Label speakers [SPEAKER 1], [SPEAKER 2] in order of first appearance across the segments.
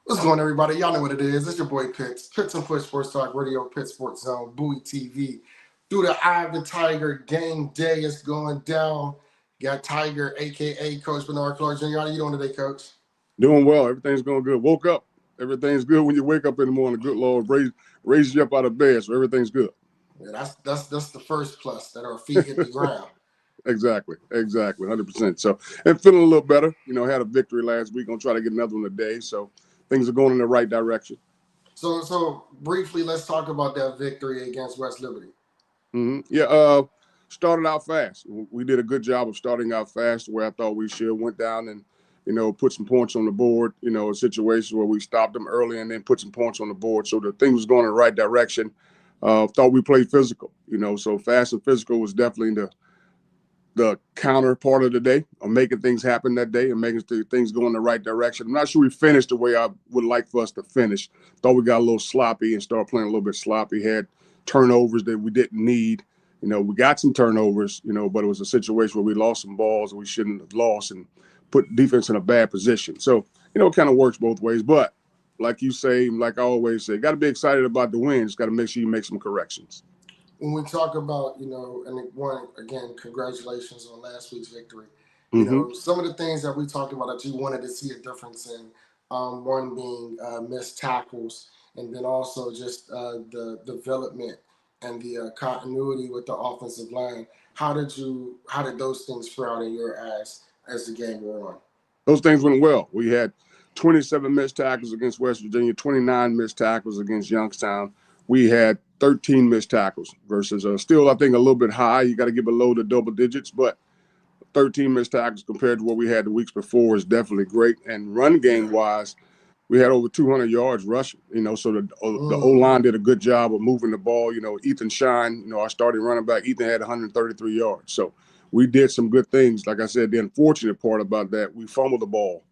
[SPEAKER 1] What's going on, everybody? Y'all know what it is. It's your boy Pitts. Pitts and Push Sports Talk Radio, Pitt Sports Zone, Bowie TV. Through the eye of the Tiger, game day is going down. Got Tiger, a.k.a. Coach Bernard Clark Jr. How you doing today, Coach?
[SPEAKER 2] Doing well. Everything's going good. Woke up. Everything's good when you wake up in the morning. Good Lord raises you up out of bed, so everything's good.
[SPEAKER 1] Yeah, that's the first plus, that our feet hit the ground.
[SPEAKER 2] Exactly, 100%. So, and feeling a little better. Had a victory last week. Gonna try to get another one today. So, things are going in the right direction.
[SPEAKER 1] So briefly, let's talk about that victory against West Liberty.
[SPEAKER 2] Mm-hmm. Yeah, started out fast. We did a good job of starting out fast where I thought we should. Went down and, put some points on the board, a situation where we stopped them early and then put some points on the board. So the thing was going in the right direction. Thought we played physical, so fast and physical was definitely the counter part of the day, of making things happen that day and making things go in the right direction. I'm not sure we finished the way I would like for us to finish. Thought we got a little sloppy and started playing a little bit sloppy. Had turnovers that we didn't need. We got some turnovers, but it was a situation where we lost some balls that we shouldn't have lost and put defense in a bad position. So, it kind of works both ways. But like you say, like I always say, got to be excited about the win. Just got to make sure you make some corrections.
[SPEAKER 1] When we talk about, and one, again, congratulations on last week's victory. Some of the things that we talked about that you wanted to see a difference in, one being missed tackles, and then also just the development and the continuity with the offensive line. How did those things fare out in your eyes as the game wore on?
[SPEAKER 2] Those things went well. We had 27 missed tackles against West Virginia, 29 missed tackles against Youngstown. We had 13 missed tackles versus still, I think, a little bit high. You got to get below the double digits, but 13 missed tackles compared to what we had the weeks before is definitely great. And run game wise, we had over 200 yards rushing, so the O-line did a good job of moving the ball. Ethan Shine, our starting running back, Ethan had 133 yards. So we did some good things. Like I said, the unfortunate part about that, we fumbled the ball.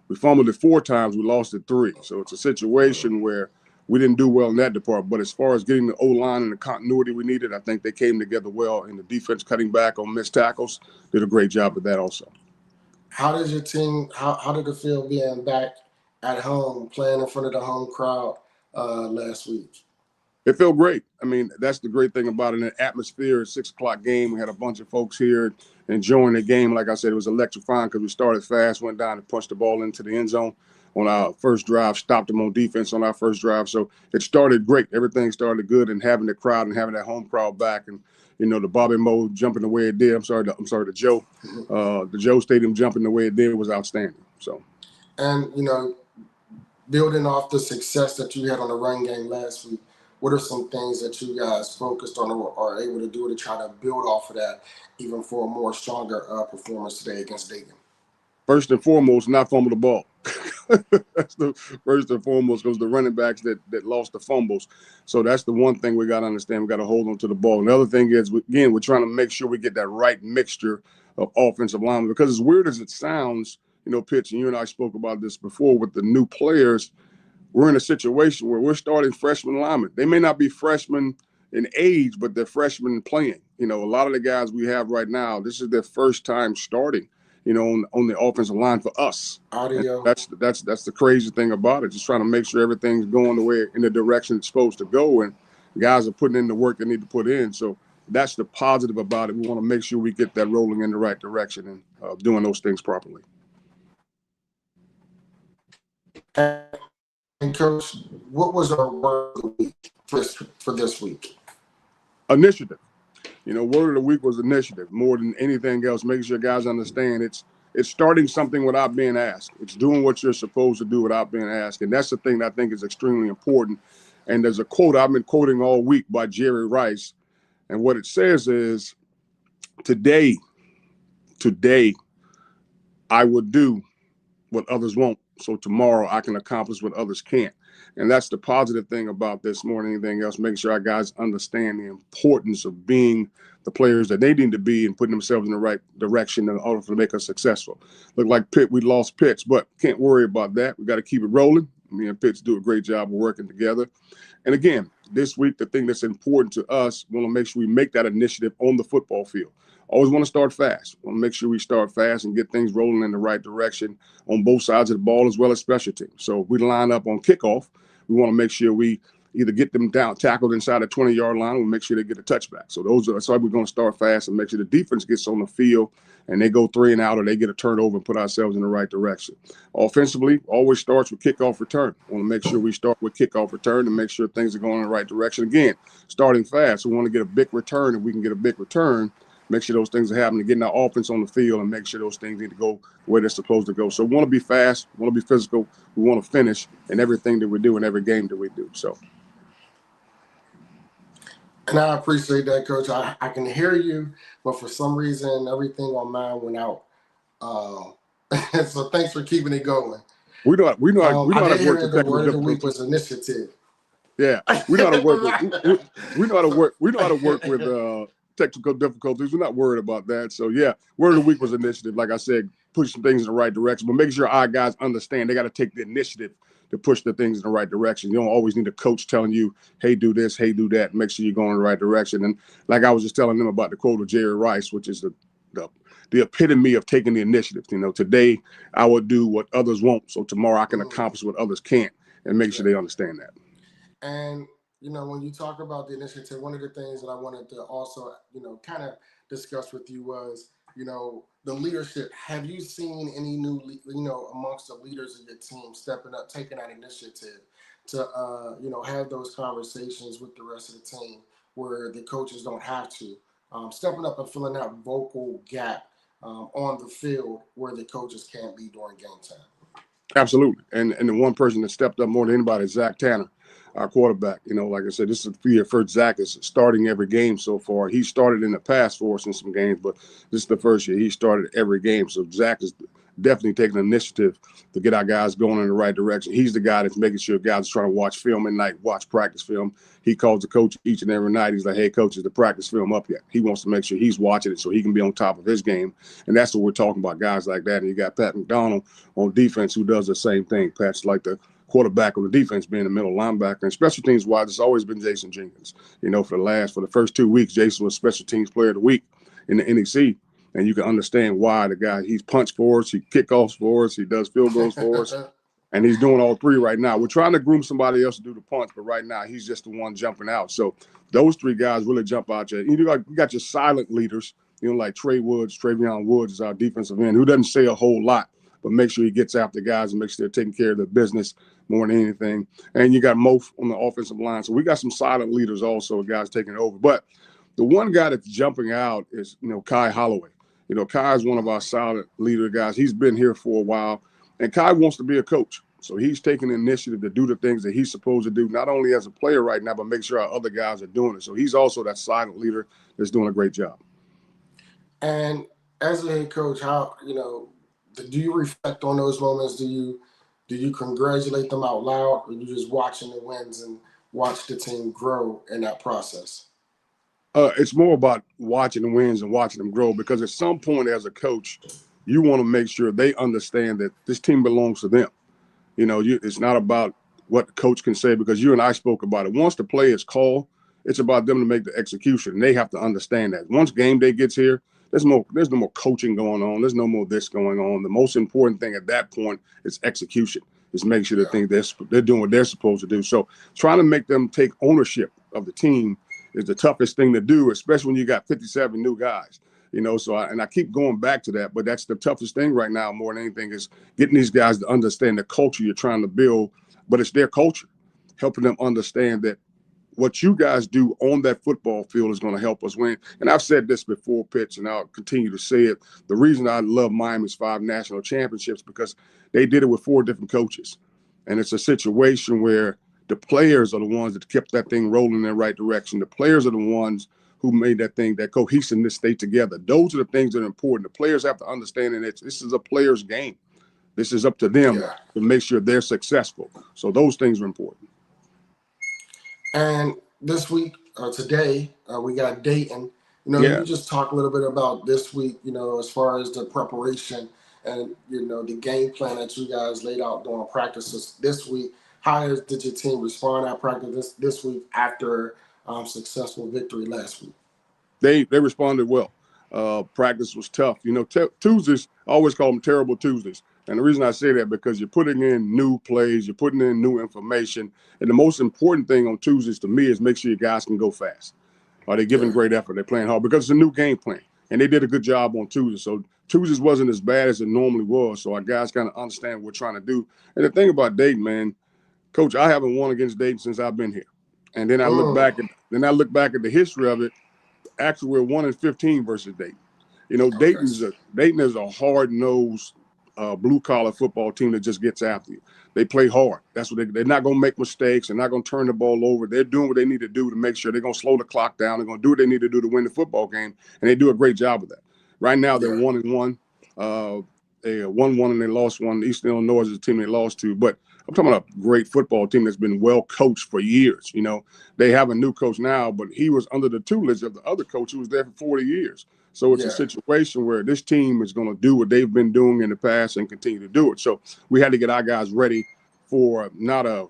[SPEAKER 2] We fumbled it 4 times. We lost it 3. So it's a situation where we didn't do well in that department. But as far as getting the O-line and the continuity we needed, I think they came together well. And the defense cutting back on missed tackles did a great job of that also.
[SPEAKER 1] How does your team, how did it feel being back at home, playing in front of the home crowd last week?
[SPEAKER 2] It felt great. I mean, that's the great thing about it. An atmosphere, 6 o'clock game. We had a bunch of folks here enjoying the game. Like I said, it was electrifying because we started fast, went down and punched the ball into the end zone on our first drive, stopped them on defense on our first drive. So it started great. Everything started good, and having the crowd and having that home crowd back, and the Bobby Moe jumping the way it did. The Joe Stadium jumping the way it did was outstanding. So,
[SPEAKER 1] and building off the success that you had on the run game last week, what are some things that you guys focused on or are able to do to try to build off of that, even for a more stronger performance today against Dayton?
[SPEAKER 2] First and foremost, not fumble the ball. That's the first and foremost, because the running backs that lost the fumbles. So that's the one thing we got to understand. We got to hold on to the ball. And the other thing is, we're trying to make sure we get that right mixture of offensive linemen. Because as weird as it sounds, Pitch, and you and I spoke about this before with the new players, we're in a situation where we're starting freshman linemen. They may not be freshmen in age, but they're freshmen playing. A lot of the guys we have right now, this is their first time starting, on the offensive line for us. That's the crazy thing about it. Just trying to make sure everything's going the way in the direction it's supposed to go, and guys are putting in the work they need to put in. So that's the positive about it. We want to make sure we get that rolling in the right direction and doing those things properly.
[SPEAKER 1] And Coach, what was our word of the week for this week?
[SPEAKER 2] Initiative. Word of the week was initiative more than anything else. Making sure guys understand it's starting something without being asked. It's doing what you're supposed to do without being asked. And that's the thing that I think is extremely important. And there's a quote I've been quoting all week by Jerry Rice. And what it says is, today, I would do what others won't. So tomorrow I can accomplish what others can't. And that's the positive thing about this more than anything else, making sure our guys understand the importance of being the players that they need to be and putting themselves in the right direction in order to make us successful. Look like Pitt, we lost Pitts, but can't worry about that. We got to keep it rolling. Me and Pitts do a great job of working together. And again, this week, the thing that's important to us, we want to make sure we make that initiative on the football field. always want to start fast. Want to make sure we start fast and get things rolling in the right direction on both sides of the ball as well as special teams. So if we line up on kickoff, we want to make sure we either get them down, tackled inside the 20-yard line, or make sure they get a touchback. So that's why we're going to start fast and make sure the defense gets on the field and they go 3 and out, or they get a turnover and put ourselves in the right direction. Offensively, always starts with kickoff return. We want to make sure we start with kickoff return to make sure things are going in the right direction. Again, starting fast. We want to get a big return. If we can get a big return, make sure those things are happening, getting our offense on the field and make sure those things need to go where they're supposed to go. So we want to be fast, we want to be physical, we want to finish in everything that we do in every game that we do. So.
[SPEAKER 1] And I appreciate that, Coach. I can hear you, but for some reason, everything on mine went out. So thanks for keeping it going.
[SPEAKER 2] We know
[SPEAKER 1] I
[SPEAKER 2] how
[SPEAKER 1] did
[SPEAKER 2] to
[SPEAKER 1] hear
[SPEAKER 2] work
[SPEAKER 1] that
[SPEAKER 2] with
[SPEAKER 1] the
[SPEAKER 2] technical
[SPEAKER 1] word of the week
[SPEAKER 2] difficulties.
[SPEAKER 1] was initiative.
[SPEAKER 2] Yeah, we know how to work with. We know how to work. We know how to work with technical difficulties. We're not worried about that. So yeah, word of the week was initiative. Like I said, push some things in the right direction, but make sure our guys understand they got to take the initiative to push the things in the right direction. You don't always need a coach telling you, "Hey, do this. Hey, do that." Make sure you're going in the right direction. And like I was just telling them about the quote of Jerry Rice, which is the epitome of taking the initiative. You know, today I will do what others won't, so tomorrow I can accomplish what others can't, and make sure they understand that.
[SPEAKER 1] And when you talk about the initiative, one of the things that I wanted to also, kind of discuss with you was, the leadership. Have you seen any new, amongst the leaders of your team stepping up, taking that initiative to, have those conversations with the rest of the team where the coaches don't have to, stepping up and filling that vocal gap on the field where the coaches can't be during game time?
[SPEAKER 2] Absolutely. And the one person that stepped up more than anybody is Zach Tanner, our quarterback. Like I said, this is the year first Zach is starting every game so far. He started in the past for us in some games, but this is the first year he started every game. So Zach is definitely taking initiative to get our guys going in the right direction. He's the guy that's making sure guys are trying to watch film at night, watch practice film. He calls the coach each and every night. He's like, "Hey, coach, is the practice film up yet?" He wants to make sure he's watching it so he can be on top of his game. And that's what we're talking about, guys like that. And you got Pat McDonald on defense who does the same thing. Pat's like the quarterback on the defense, being the middle linebacker. And special teams wise, it's always been Jason Jenkins. For the first 2 weeks, Jason was special teams player of the week in the NEC. And you can understand why the guy, he's punched for us, he kickoffs for us, he does field goals for us, and he's doing all 3 right now. We're trying to groom somebody else to do the punch, but right now he's just the one jumping out. So those 3 guys really jump out. You got your silent leaders, like Travion Woods is our defensive end, who doesn't say a whole lot, but make sure he gets after guys and make sure they're taking care of their business more than anything. And you got Mo on the offensive line. So we got some silent leaders also, guys taking over. But the one guy that's jumping out is, Kai Holloway. Kai is one of our solid leader guys. He's been here for a while, and Kai wants to be a coach. So he's taking the initiative to do the things that he's supposed to do, not only as a player right now, but make sure our other guys are doing it. So he's also that silent leader that's doing a great job.
[SPEAKER 1] And as a head coach, how, do you reflect on those moments? Do you congratulate them out loud, or you just watching the wins and watch the team grow in that process?
[SPEAKER 2] It's more about watching the wins and watching them grow, because at some point as a coach, you want to make sure they understand that this team belongs to them. It's not about what the coach can say, because you and I spoke about it. Once the play is called, it's about them to make the execution. And they have to understand that. Once game day gets here, there's no more coaching going on. There's no more this going on. The most important thing at that point is execution. Is make sure they're doing what they're supposed to do. So trying to make them take ownership of the team is the toughest thing to do, especially when you got 57 new guys. So I keep going back to that, but that's the toughest thing right now more than anything, is getting these guys to understand the culture you're trying to build, but it's their culture, helping them understand that what you guys do on that football field is going to help us win. And I've said this before, Pitch, and I'll continue to say it. The reason I love Miami's 5 national championships, because they did it with 4 different coaches. And it's a situation where the players are the ones that kept that thing rolling in the right direction. The players are the ones who made that cohesiveness stay together. Those are the things that are important. The players have to understand that this is a player's game. This is up to them to make sure they're successful. So those things are important.
[SPEAKER 1] And this week, today, we got Dayton. You just talk a little bit about this week, as far as the preparation and, the game plan that you guys laid out during practices this week. How did your team respond at practice this week after successful victory last week?
[SPEAKER 2] They responded well. Practice was tough. Tuesdays, I always call them terrible Tuesdays. And the reason I say that because you're putting in new plays, you're putting in new information. And the most important thing on Tuesdays to me is make sure your guys can go fast. Are they giving
[SPEAKER 1] Yeah.
[SPEAKER 2] great effort? They're playing hard because it's a new game plan. And they did a good job on Tuesdays. So Tuesdays wasn't as bad as it normally was. So our guys kind of understand what we're trying to do. And the thing about Dayton, man, Coach, I haven't won against Dayton since I've been here. And then I look back at the history of it. Actually, we're 1-15 versus Dayton.
[SPEAKER 1] Okay.
[SPEAKER 2] Dayton is a hard nosed blue collar football team that just gets after you. They play hard. That's what they're not going to make mistakes. They're not going to turn the ball over. They're doing what they need to do to make sure they're going to slow the clock down. They're going to do what they need to do to win the football game, and they do a great job of that. Right now, they're
[SPEAKER 1] Yeah.
[SPEAKER 2] 1-1. They won one and they lost one. Eastern Illinois is the team they lost to, but I'm talking about a great football team that's been well coached for years. They have a new coach now, but he was under the tutelage of the other coach who was there for 40 years. So it's a
[SPEAKER 1] Yeah.
[SPEAKER 2] situation where this team is going to do what they've been doing in the past and continue to do it. So we had to get our guys ready for not a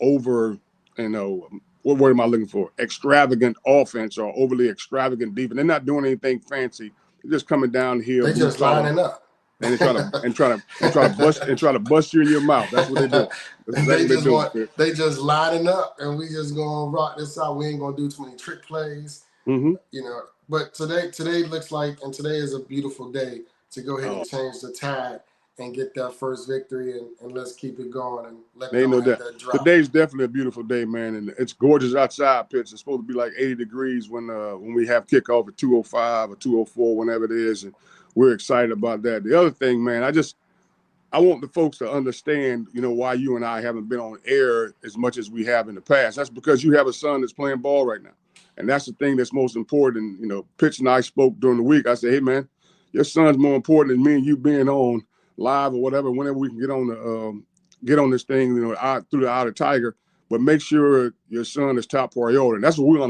[SPEAKER 2] over, what word am I looking for? Extravagant offense or overly extravagant defense. They're not doing anything fancy. They're just coming down here,
[SPEAKER 1] They
[SPEAKER 2] blue
[SPEAKER 1] just
[SPEAKER 2] collar,
[SPEAKER 1] lining up.
[SPEAKER 2] and they try to bust you in your mouth. That's what they do. That's exactly what they're doing.
[SPEAKER 1] They just lining up, and we just gonna rock this out. We ain't gonna do too many trick plays,
[SPEAKER 2] Mm-hmm.
[SPEAKER 1] But today looks like, and today is a beautiful day to go ahead and
[SPEAKER 2] Oh,
[SPEAKER 1] change the tide and get that first victory, and let's keep it going and let
[SPEAKER 2] ain't
[SPEAKER 1] them
[SPEAKER 2] no
[SPEAKER 1] have
[SPEAKER 2] doubt.
[SPEAKER 1] that drop.
[SPEAKER 2] Today's definitely a beautiful day, man, and it's gorgeous outside. Pitch. It's supposed to be like 80 degrees when we have kickoff at 2:05 or 2:04, whenever it is, and we're excited about that. The other thing, man, I want the folks to understand, why you and I haven't been on air as much as we have in the past. That's because you have a son that's playing ball right now. And that's the thing that's most important. Pitch and I spoke during the week. I said, hey, man, your son's more important than me and you being on live or whatever, whenever we can get on this thing, through the Eye of Tiger. But make sure your son is top priority. And that's what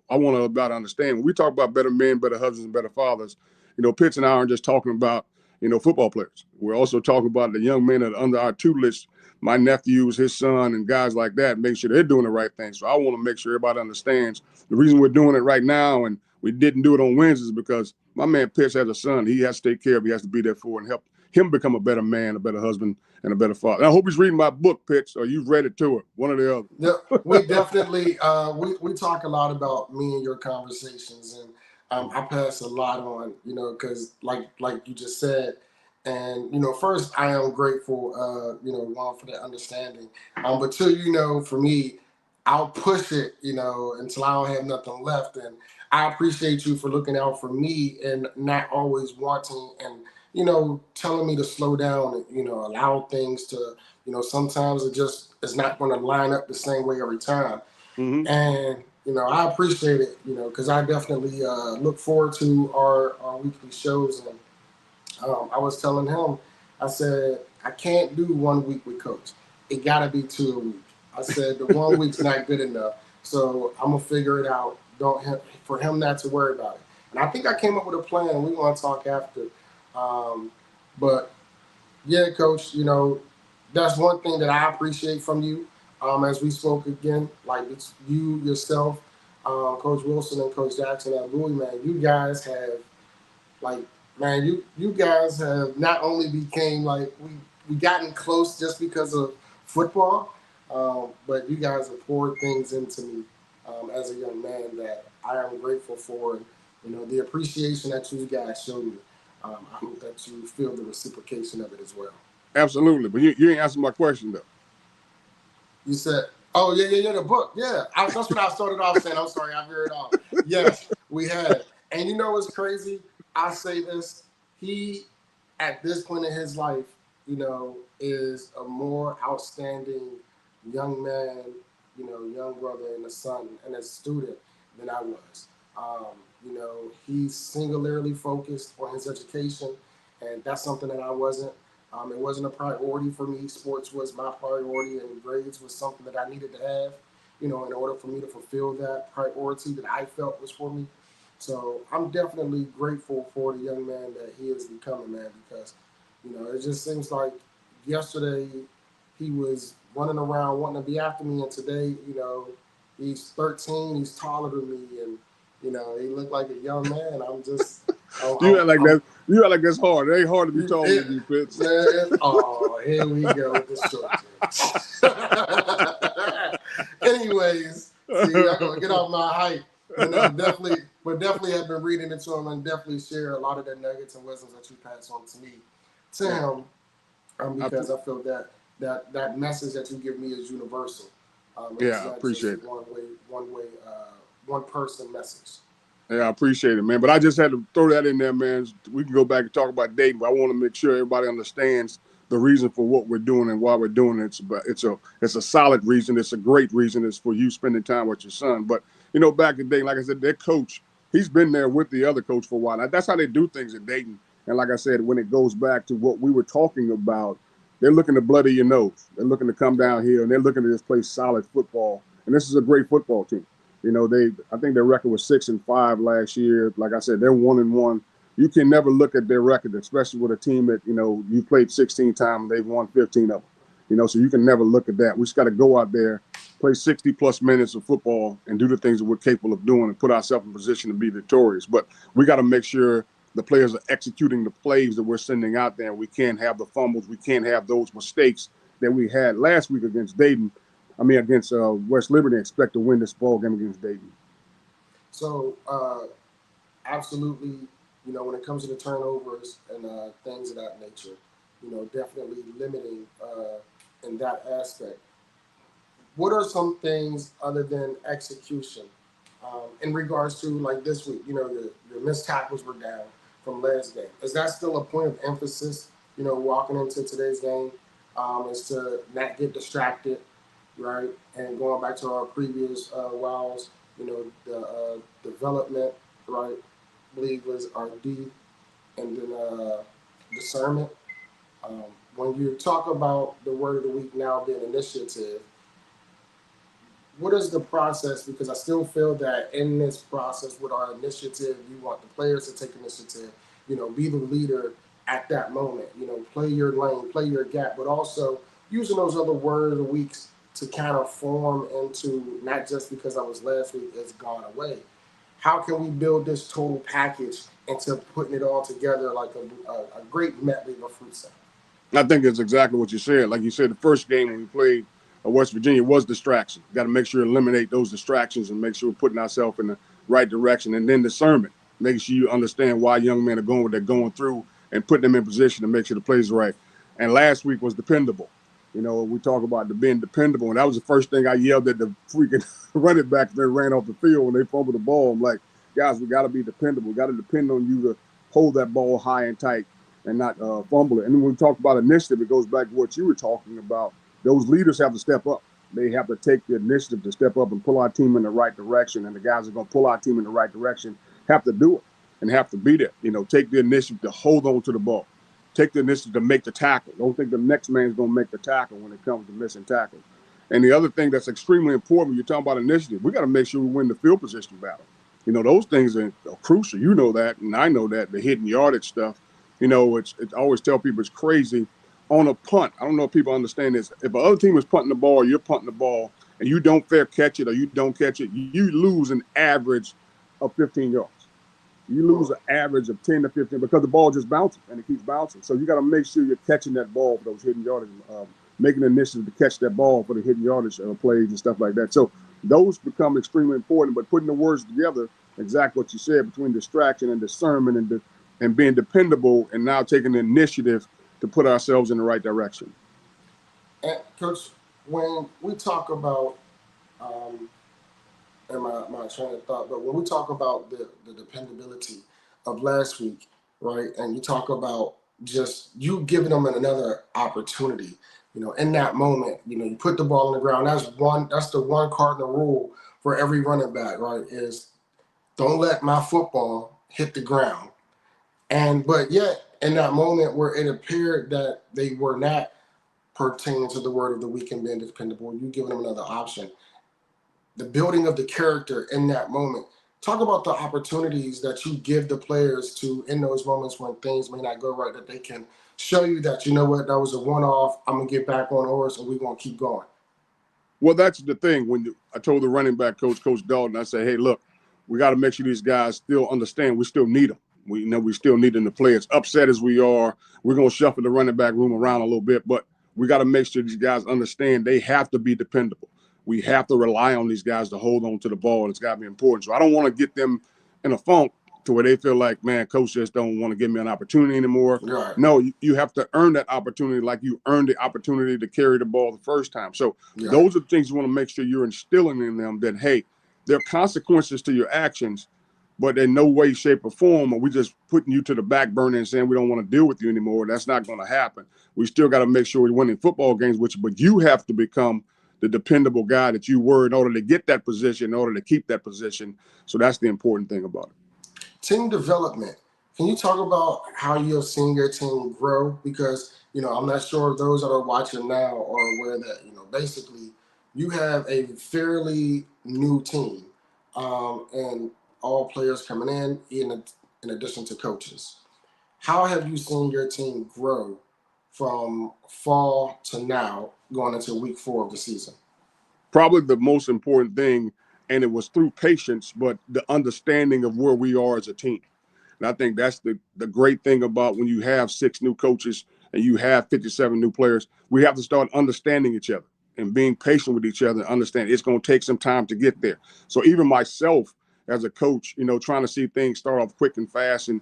[SPEAKER 2] I want everybody to understand. When we talk about better men, better husbands, and better fathers, Pitch and I aren't just talking about football players. We're also talking about the young men that are under our tutelage, my nephews, his son, and guys like that, make sure they're doing the right thing. So I want to make sure everybody understands the reason we're doing it right now and we didn't do it on Wednesdays because my man Pitch has a son. He has to take care of, he has to be there for and help him become a better man, a better husband, and a better father. And I hope he's reading my book, Pitch, or you've read it to her, one or the other.
[SPEAKER 1] Yeah, we definitely we talk a lot about me and your conversations, and I pass a lot on, because like you just said, and first I am grateful, one for that understanding, but two, for me, I'll push it, until I don't have nothing left, and I appreciate you for looking out for me and not always wanting and telling me to slow down and allow things to sometimes it's not going to line up the same way every time.
[SPEAKER 2] Mm-hmm.
[SPEAKER 1] And I appreciate it, because I definitely look forward to our weekly shows. And I was telling him, I said I can't do 1 week with Coach. It got to be 2 a week. I said the 1 week's not good enough, so I'm gonna figure it out. For him not to worry about it. And I think I came up with a plan. We want to talk after, but yeah, Coach, that's one thing that I appreciate from you. As we spoke again, like it's you yourself, Coach Wilson and Coach Jackson at Bowie, man, you guys have like, man, you guys have not only became like we gotten close just because of football, but you guys have poured things into me as a young man that I am grateful for, and the appreciation that you guys showed me. I hope that you feel the reciprocation of it as well.
[SPEAKER 2] Absolutely. But you ain't answering my question, though.
[SPEAKER 1] You said, "Oh yeah, the book, yeah." That's what I started off saying. I'm sorry, I veered off. Yes, we had, and what's crazy? I say this: he, at this point in his life, is a more outstanding young man, young brother and a son and a student than I was. He's singularly focused on his education, and that's something that I wasn't. It wasn't a priority for me. Sports was my priority, and grades was something that I needed to have, in order for me to fulfill that priority that I felt was for me. So I'm definitely grateful for the young man that he is becoming, man, because, it just seems like yesterday he was running around wanting to be after me, and today, he's 13, he's taller than me, and, he looked like a young man. I'm just
[SPEAKER 2] You act like
[SPEAKER 1] I'm,
[SPEAKER 2] that. You act like that's hard. It ain't hard to be taller
[SPEAKER 1] it,
[SPEAKER 2] than you, Pitts.
[SPEAKER 1] oh, here we go with the short Anyways, see, I gotta get off my height. But no, definitely, have been reading into him and definitely share a lot of the nuggets and wisdoms that you pass on to me, to him, because I feel that that message that you give me is universal. It's
[SPEAKER 2] I
[SPEAKER 1] not just
[SPEAKER 2] appreciate it.
[SPEAKER 1] one person message.
[SPEAKER 2] Yeah, I appreciate it, man. But I just had to throw that in there, man. We can go back and talk about dating, but I want to make sure everybody understands the reason for what we're doing and why we're doing it. It's a solid reason. It's a great reason. It's for you spending time with your son. But back in Dayton, like I said, their coach, he's been there with the other coach for a while. Now, that's how they do things in Dayton. And like I said, when it goes back to what we were talking about, they're looking to bloody your nose. They're looking to come down here and they're looking to just play solid football. And this is a great football team. I think their record was 6-5 last year. Like I said, they're 1-1. You can never look at their record, especially with a team that, you played 16 times, they've won 15 of them. So you can never look at that. We just got to go out there, play 60 plus minutes of football and do the things that we're capable of doing and put ourselves in position to be victorious. But we got to make sure the players are executing the plays that we're sending out there. We can't have the fumbles. We can't have those mistakes that we had last week against Dayton. Against West Liberty, expect to win this ball game against Dayton.
[SPEAKER 1] So, absolutely, when it comes to the turnovers and things of that nature, definitely limiting in that aspect. What are some things other than execution in regards to like this week? The missed tackles were down from last game. Is that still a point of emphasis? Walking into today's game, is to not get distracted, right? And going back to our previous wows, the development, right? I believe was our D, and then discernment. When you talk about the word of the week now being initiative, what is the process? Because I still feel that in this process with our initiative, you want the players to take initiative, be the leader at that moment, play your lane, play your gap, but also using those other word of the weeks to kind of form into not just because I was last week, it's gone away. How can we build this total package into putting it all together like a great medley of fruit salad?
[SPEAKER 2] I think it's exactly what you said. Like you said, the first game when we played West Virginia was distraction. Got to make sure to eliminate those distractions and make sure we're putting ourselves in the right direction. And then discernment, making sure you understand why young men are going what they're going through and putting them in position to make sure the play's right. And last week was dependable. We talk about the being dependable, and that was the first thing I yelled at the freaking running backs that ran off the field when they fumbled the ball. I'm like, guys, we got to be dependable. We got to depend on you to hold that ball high and tight and not fumble it. And when we talk about initiative, it goes back to what you were talking about. Those leaders have to step up. They have to take the initiative to step up and pull our team in the right direction. And the guys that are going to pull our team in the right direction have to do it and have to be there. Take the initiative to hold on to the ball. Take the initiative to make the tackle. Don't think the next man's going to make the tackle when it comes to missing tackles. And the other thing that's extremely important when you're talking about initiative, we got to make sure we win the field position battle. Those things are crucial. You know that, and I know that, the hidden yardage stuff. It's I always tell people it's crazy on a punt. I don't know if people understand this. If the other team is punting the ball, you're punting the ball, and you don't fair catch it or you don't catch it, you lose an average of 15 yards. You lose an average of 10 to 15 because the ball just bounces and it keeps bouncing. So you got to make sure you're catching that ball for those hidden yardage, making an initiative to catch that ball for the hidden yardage plays and stuff like that. So those become extremely important. But putting the words together, exactly what you said, between distraction and discernment and being dependable and now taking the initiative to put ourselves in the right direction.
[SPEAKER 1] And Coach, when we talk about and my train of thought, but when we talk about the dependability of last week, right, and you talk about just you giving them another opportunity, in that moment, you put the ball on the ground. That's the one cardinal rule for every running back, right, is don't let my football hit the ground. But yet in that moment where it appeared that they were not pertaining to the word of the week and being dependable, you giving them another option. The building of the character in that moment. Talk about the opportunities that you give the players to in those moments when things may not go right, that they can show you that, what, that was a one-off, I'm going to get back on horse and we're going to keep going.
[SPEAKER 2] Well, that's the thing. When I told the running back coach, Coach Dalton, I said, hey, look, we got to make sure these guys still understand we still need them. We still need them to play. As upset as we are, we're going to shuffle the running back room around a little bit, but we got to make sure these guys understand they have to be dependable. We have to rely on these guys to hold on to the ball. It's got to be important. So I don't want to get them in a funk to where they feel like, man, coach just don't want to give me an opportunity anymore.
[SPEAKER 1] Right.
[SPEAKER 2] No, you have to earn that opportunity like you earned the opportunity to carry the ball the first time. So those are the things you want to make sure you're instilling in them, that, hey, there are consequences to your actions, but in no way, shape, or form are we just putting you to the back burner and saying we don't want to deal with you anymore. That's not going to happen. We still got to make sure we're winning football games with you, but you have to become the dependable guy that you were in order to get that position, in order to keep that position. So that's the important thing about it.
[SPEAKER 1] Team development. Can you talk about how you have seen your team grow? Because, I'm not sure if those that are watching now are aware that, basically you have a fairly new team, and all players coming in addition to coaches. How have you seen your team grow from fall to now going into week 4 of the season?
[SPEAKER 2] Probably the most important thing, and it was through patience, but the understanding of where we are as a team. And I think that's the great thing about when you have 6 new coaches and you have 57 new players, we have to start understanding each other and being patient with each other and understand it's going to take some time to get there. So even myself as a coach, trying to see things start off quick and fast and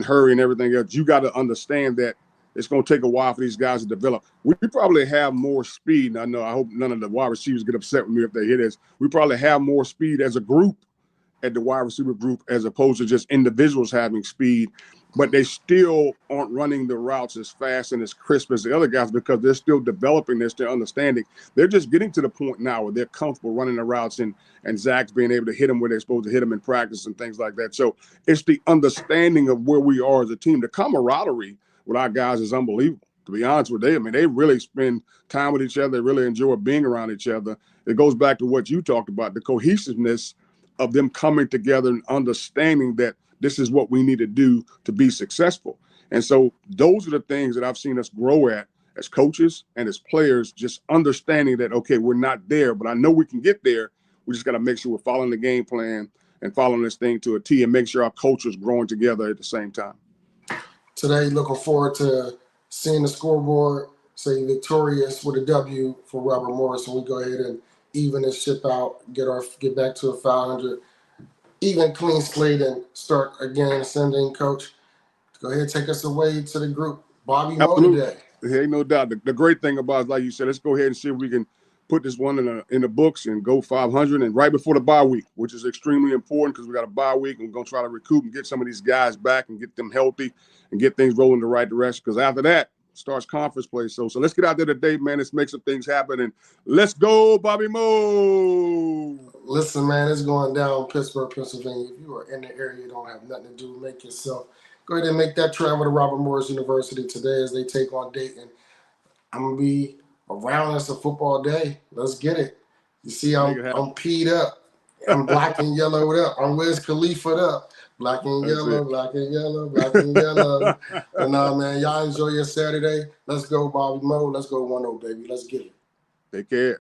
[SPEAKER 2] hurry and everything else, you got to understand that it's going to take a while for these guys to develop. We probably have more speed. And I hope none of the wide receivers get upset with me if they hear this. We probably have more speed as a group at the wide receiver group as opposed to just individuals having speed, but they still aren't running the routes as fast and as crisp as the other guys because they're still developing, they're still understanding. They're just getting to the point now where they're comfortable running the routes and Zach's being able to hit them where they're supposed to hit them in practice and things like that. So it's the understanding of where we are as a team. The camaraderie with our guys is unbelievable. To be honest with you, they really spend time with each other. They really enjoy being around each other. It goes back to what you talked about, the cohesiveness of them coming together and understanding that this is what we need to do to be successful. And so those are the things that I've seen us grow at as coaches and as players, just understanding that, okay, we're not there, but I know we can get there. We just got to make sure we're following the game plan and following this thing to a T and make sure our culture's growing together at the same time.
[SPEAKER 1] Today, looking forward to seeing the scoreboard say victorious with a W for Robert Morris, and we go ahead and even this ship out, get back to a 500, even clean slate, and start again ascending. Coach, go ahead, take us away to the group. Bobby Moe today.
[SPEAKER 2] Hey, no doubt. The great thing about it, like you said, let's go ahead and see if we can put this one in the books and go 500 and right before the bye week, which is extremely important because we got a bye week and we're going to try to recoup and get some of these guys back and get them healthy and get things rolling the right direction because after that starts conference play. So let's get out there today, man. Let's make some things happen and let's go, Bobby Moe.
[SPEAKER 1] Listen, man, it's going down Pittsburgh, Pennsylvania. If you are in the area, you don't have nothing to do, make yourself. Go ahead and make that travel to Robert Morris University today as they take on Dayton. I'm going to be around. It's a football day. Let's get it. You see, I'm peed up. I'm black and yellowed up. I'm Wiz Khalifa up. Black and yellow, black and yellow, black and yellow. And man, y'all enjoy your Saturday. Let's go, Bobby Moe. Let's go 1-0, baby. Let's get it.
[SPEAKER 2] Take care.